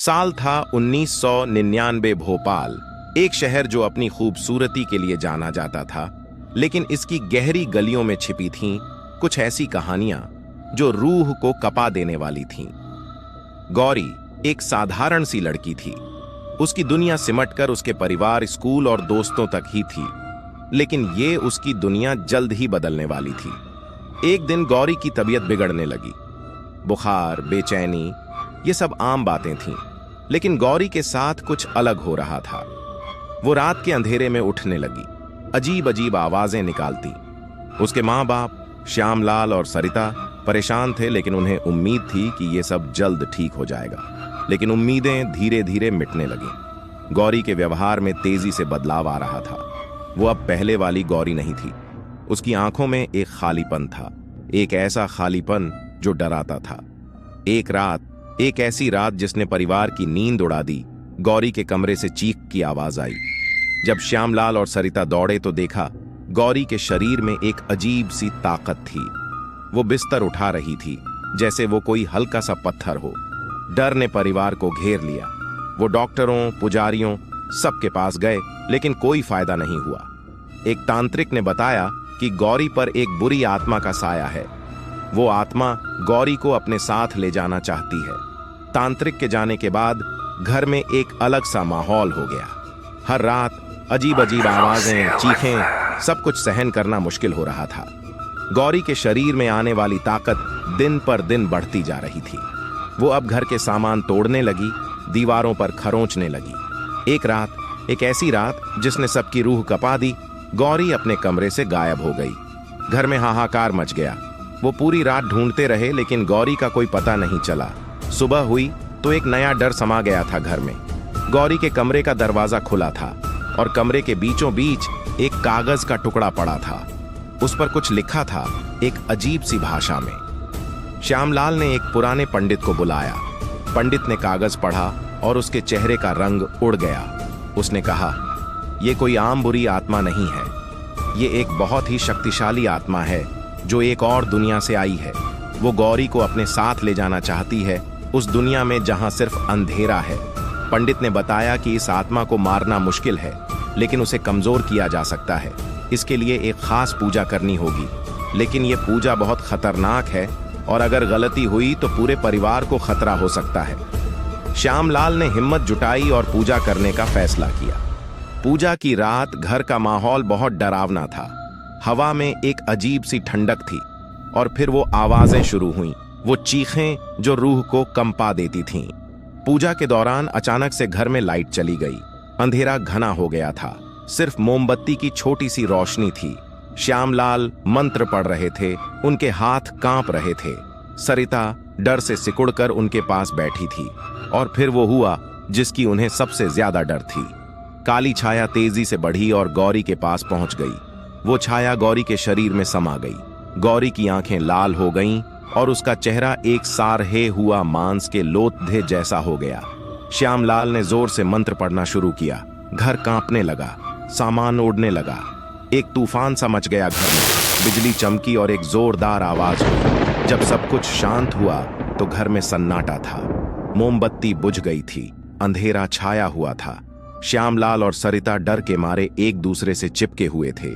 साल था 1999। भोपाल, एक शहर जो अपनी खूबसूरती के लिए जाना जाता था, लेकिन इसकी गहरी गलियों में छिपी थीं कुछ ऐसी कहानियां जो रूह को कपा देने वाली थीं। गौरी एक साधारण सी लड़की थी। उसकी दुनिया सिमटकर उसके परिवार, स्कूल और दोस्तों तक ही थी, लेकिन ये उसकी दुनिया जल्द ही बदलने वाली थी। एक दिन गौरी की तबीयत बिगड़ने लगी। बुखार, बेचैनी, ये सब आम बातें थीं, लेकिन गौरी के साथ कुछ अलग हो रहा था। वो रात के अंधेरे में उठने लगी, अजीब अजीब आवाजें निकालती। उसके माँ बाप श्यामलाल और सरिता परेशान थे, लेकिन उन्हें उम्मीद थी कि ये सब जल्द ठीक हो जाएगा। लेकिन उम्मीदें धीरे धीरे मिटने लगीं। गौरी के व्यवहार में तेजी से बदलाव आ रहा था। वो अब पहले वाली गौरी नहीं थी। उसकी आंखों में एक खालीपन था, एक ऐसा खालीपन जो डराता था। एक ऐसी रात जिसने परिवार की नींद उड़ा दी, गौरी के कमरे से चीख की आवाज आई। जब श्यामलाल और सरिता दौड़े तो देखा गौरी के शरीर में एक अजीब सी ताकत थी। वो बिस्तर उठा रही थी जैसे वो कोई हल्का सा पत्थर हो। डर ने परिवार को घेर लिया। वो डॉक्टरों, पुजारियों, सबके पास गए, लेकिन कोई फायदा नहीं हुआ। एक तांत्रिक ने बताया कि गौरी पर एक बुरी आत्मा का साया है। वो आत्मा गौरी को अपने साथ ले जाना चाहती है। तांत्रिक के जाने के बाद घर में एक अलग सा माहौल हो गया। हर रात अजीब अजीब आवाजें, चीखें, सब कुछ सहन करना मुश्किल हो रहा था। गौरी के शरीर में आने वाली ताकत दिन पर दिन बढ़ती जा रही थी। वो अब घर के सामान तोड़ने लगी, दीवारों पर खरोंचने लगी। एक ऐसी रात जिसने सबकी रूह कपा दी, गौरी अपने कमरे से गायब हो गई। घर में हाहाकार मच गया। वो पूरी रात ढूंढते रहे, लेकिन गौरी का कोई पता नहीं चला। सुबह हुई तो एक नया डर समा गया था घर में। गौरी के कमरे का दरवाजा खुला था और कमरे के बीचों बीच एक कागज का टुकड़ा पड़ा था। उस पर कुछ लिखा था, एक अजीब सी भाषा में। श्यामलाल ने एक पुराने पंडित को बुलाया। पंडित ने कागज पढ़ा और उसके चेहरे का रंग उड़ गया। उसने कहा, यह कोई आम बुरी आत्मा नहीं है। ये एक बहुत ही शक्तिशाली आत्मा है जो एक और दुनिया से आई है। वो गौरी को अपने साथ ले जाना चाहती है, उस दुनिया में जहां सिर्फ अंधेरा है। पंडित ने बताया कि इस आत्मा को मारना मुश्किल है, लेकिन उसे कमजोर किया जा सकता है। इसके लिए एक खास पूजा करनी होगी, लेकिन यह पूजा बहुत खतरनाक है और अगर गलती हुई तो पूरे परिवार को खतरा हो सकता है। श्यामलाल ने हिम्मत जुटाई और पूजा करने का फैसला किया। पूजा की रात घर का माहौल बहुत डरावना था। हवा में एक अजीब सी ठंडक थी और फिर वो आवाजें शुरू हुईं, वो चीखें जो रूह को कंपा देती थीं। पूजा के दौरान अचानक से घर में लाइट चली गई। अंधेरा घना हो गया था, सिर्फ मोमबत्ती की छोटी सी रोशनी थी। श्यामलाल मंत्र पढ़ रहे थे, उनके हाथ कांप रहे थे। सरिता डर से सिकुड़कर उनके पास बैठी थी। और फिर वो हुआ जिसकी उन्हें सबसे ज्यादा डर थी। काली छाया तेजी से बढ़ी और गौरी के पास पहुंच गई। वो छाया गौरी के शरीर में समा गई। गौरी की आंखें लाल हो गईं और उसका चेहरा एक सारहे हुआ मांस के लोथधे जैसा हो गया। श्यामलाल ने जोर से मंत्र पढ़ना शुरू किया। घर कांपने लगा, सामान उड़ने लगा। एक तूफान सा मच गया घर में। बिजली चमकी और एक जोरदार आवाज हुई। जब सब कुछ शांत हुआ तो घर में सन्नाटा था। मोमबत्ती बुझ गई थी, अंधेरा छाया हुआ था। श्यामलाल और सरिता डर के मारे एक दूसरे से चिपके हुए थे।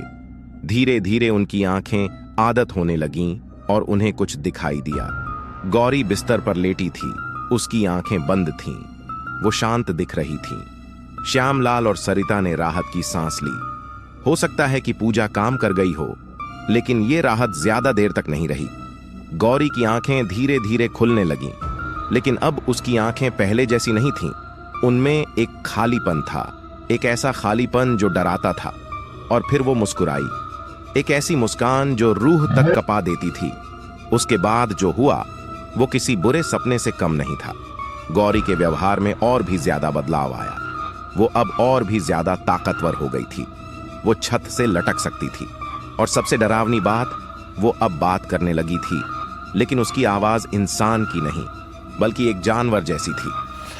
धीरे धीरे उनकी आंखें आदत होने लगीं और उन्हें कुछ दिखाई दिया। गौरी बिस्तर पर लेटी थी, उसकी आंखें बंद थीं। वो शांत दिख रही थीं। श्यामलाल और सरिता ने राहत की सांस ली। हो सकता है कि पूजा काम कर गई हो, लेकिन ये राहत ज्यादा देर तक नहीं रही। गौरी की आंखें धीरे धीरे खुलने लगीं, लेकिन अब उसकी आंखें पहले जैसी नहीं थीं। उनमें एक खालीपन था, एक ऐसा खालीपन जो डराता था। और फिर वो मुस्कुराई, एक ऐसी मुस्कान जो रूह तक कपा देती थी। उसके बाद जो हुआ वो किसी बुरे सपने से कम नहीं था। गौरी के व्यवहार में और भी ज्यादा बदलाव आया। वो अब और भी ज्यादा ताकतवर हो गई थी। वो छत से लटक सकती थी और सबसे डरावनी बात, वो अब बात करने लगी थी, लेकिन उसकी आवाज इंसान की नहीं बल्कि एक जानवर जैसी थी।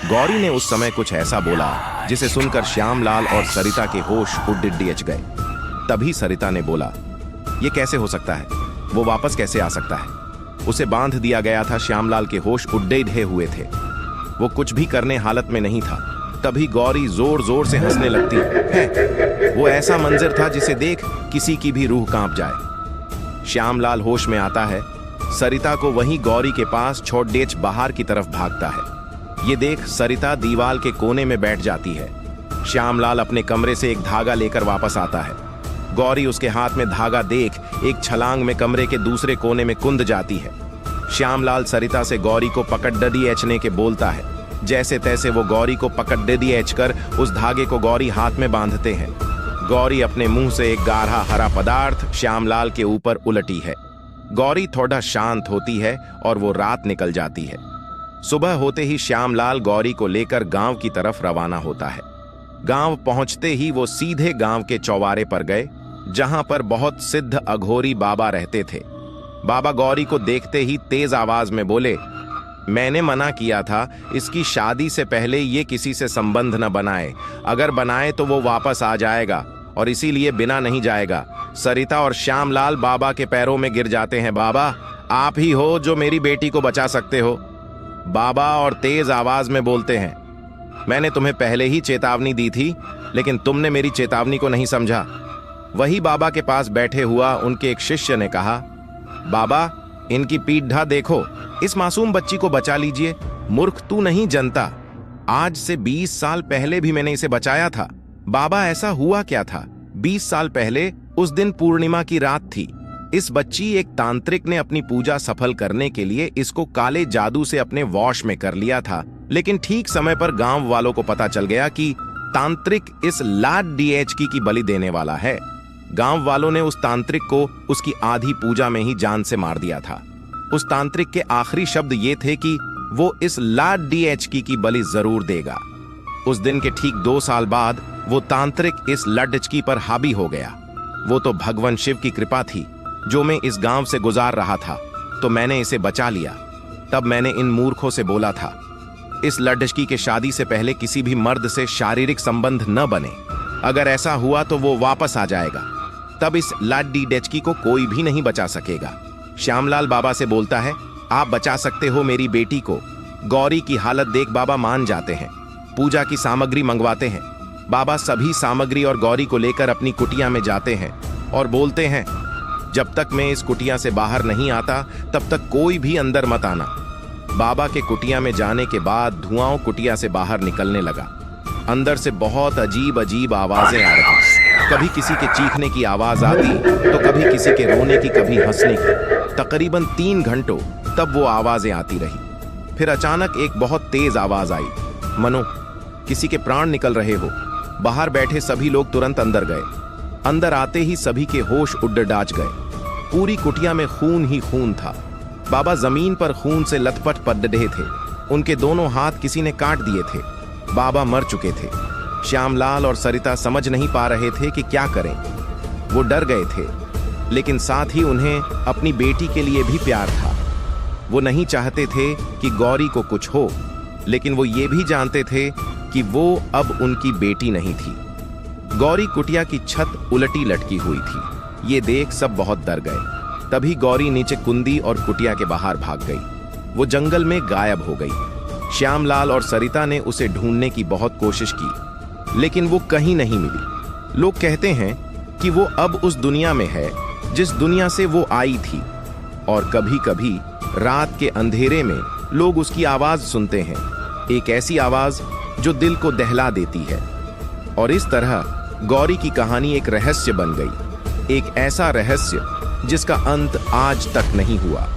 गौरी ने उस समय कुछ ऐसा बोला जिसे सुनकर श्यामलाल और सरिता के होश उड़ गए। तभी सरिता ने बोला, ये कैसे हो सकता है? वो वापस कैसे आ सकता है? उसे बांध दिया गया था। श्यामलाल के होश उड्डे हुए थे। वो कुछ भी करने हालत में नहीं था। तभी गौरी जोर जोर से हंसने लगती है। वो ऐसा मंजर था जिसे देख किसी की भी रूह कांप जाए। श्यामलाल होश में आता है। सरिता को वहीं गौरी के पास छोड़ देच बाहर की तरफ भागता है। ये देख सरिता दीवार के कोने में बैठ जाती है। श्यामलाल अपने कमरे से एक धागा लेकर वापस आता है। गौरी उसके हाथ में धागा देख एक छलांग में कमरे के दूसरे कोने में कुंद जाती है। श्यामलाल सरिता से गौरी को पकड़ डडी एचने के बोलता है। जैसे तैसे वो गौरी को पकड़ डडी एच कर उस धागे को गौरी हाथ में बांधते हैं। गौरी अपने मुंह से एक गाढ़ा हरा पदार्थ श्यामलाल के ऊपर उलटी है। गौरी थोड़ा शांत होती है और वो रात निकल जाती है। सुबह होते ही श्यामलाल गौरी को लेकर गांव की तरफ रवाना होता है। गांव पहुंचते ही वो सीधे गांव के चौबारे पर गए, जहां पर बहुत सिद्ध अघोरी बाबा रहते थे। बाबा गौरी को देखते ही तेज आवाज में बोले, मैंने मना किया था इसकी शादी से पहले ये किसी से संबंध न बनाए। अगर बनाए तो वो वापस आ जाएगा और इसीलिए बिना नहीं जाएगा। सरिता और श्यामलाल बाबा के पैरों में गिर जाते हैं। बाबा, आप ही हो जो मेरी बेटी को बचा सकते हो। बाबा और तेज आवाज में बोलते हैं, मैंने तुम्हें पहले ही चेतावनी दी थी, लेकिन तुमने मेरी चेतावनी को नहीं समझा। वही बाबा के पास बैठे हुआ उनके एक शिष्य ने कहा, बाबा, इनकी पीठ ढा देखो, इस मासूम बच्ची को बचा लीजिए। मूर्ख तू नहीं जनता, आज से 20 साल पहले भी मैंने इसे बचाया था। बाबा, ऐसा हुआ क्या था? 20 साल पहले उस दिन पूर्णिमा की रात थी। इस बच्ची एक तांत्रिक ने अपनी पूजा सफल करने के लिए इसको काले जादू से अपने वश में कर लिया था, लेकिन ठीक समय पर गांव वालों को पता चल गया कि तांत्रिक इस लाड डीएचकी की बलि देने वाला है। गांव वालों ने उस तांत्रिक को उसकी आधी पूजा में ही जान से मार दिया था। उस तांत्रिक के आखिरी शब्द ये थे कि वो इस लाड डीएचकी की बलि जरूर देगा। उस दिन के ठीक 2 साल बाद वो तांत्रिक इस लड्डचकी पर हावी हो गया। वो तो भगवान शिव की कृपा थी जो मैं इस गांव से गुजार रहा था, तो मैंने इसे बचा लिया। तब मैंने इन मूर्खों से बोला था, इस लड्डचकी के शादी से पहले किसी भी मर्द से शारीरिक संबंध न बने। अगर ऐसा हुआ तो वो वापस आ जाएगा। तब इस लाडी डेचकी को कोई भी नहीं बचा सकेगा। श्यामलाल बाबा से बोलता है, आप बचा सकते हो मेरी बेटी को। गौरी की हालत देख बाबा मान जाते हैं। पूजा की सामग्री मंगवाते हैं। बाबा सभी सामग्री और गौरी को लेकर अपनी कुटिया में जाते हैं और बोलते हैं, जब तक मैं इस कुटिया से बाहर नहीं आता तब तक कोई भी अंदर मत आना। बाबा के कुटिया में जाने के बाद धुआं कुटिया से बाहर निकलने लगा। अंदर से बहुत अजीब अजीब आवाजें आ रही। कभी किसी के चीखने की आवाज आती तो कभी किसी के रोने की, कभी हंसने की। तकरीबन 3 घंटों तब वो आवाजें आती रही। फिर अचानक एक बहुत तेज आवाज आई, मनो किसी के प्राण निकल रहे हो। बाहर बैठे सभी लोग तुरंत अंदर गए। अंदर आते ही सभी के होश उड्ड-डाच गए। पूरी कुटिया में खून ही खून था। बाबा जमीन पर खून से लथपथ पड़े थे। उनके दोनों हाथ किसी ने काट दिए थे। बाबा मर चुके थे। श्यामलाल और सरिता समझ नहीं पा रहे थे कि क्या करें। वो डर गए थे, लेकिन साथ ही उन्हें अपनी बेटी के लिए भी प्यार था। वो नहीं चाहते थे कि गौरी को कुछ हो, लेकिन वो ये भी जानते थे कि वो अब उनकी बेटी नहीं थी। गौरी कुटिया की छत उलटी लटकी हुई थी। ये देख सब बहुत डर गए। तभी गौरी नीचे कुंदी और कुटिया के बाहर भाग गई। वो जंगल में गायब हो गई। श्यामलाल और सरिता ने उसे ढूंढने की बहुत कोशिश की, लेकिन वो कहीं नहीं मिली। लोग कहते हैं कि वो अब उस दुनिया में है जिस दुनिया से वो आई थी, और कभी कभी रात के अंधेरे में लोग उसकी आवाज सुनते हैं, एक ऐसी आवाज जो दिल को दहला देती है। और इस तरह गौरी की कहानी एक रहस्य बन गई, एक ऐसा रहस्य जिसका अंत आज तक नहीं हुआ।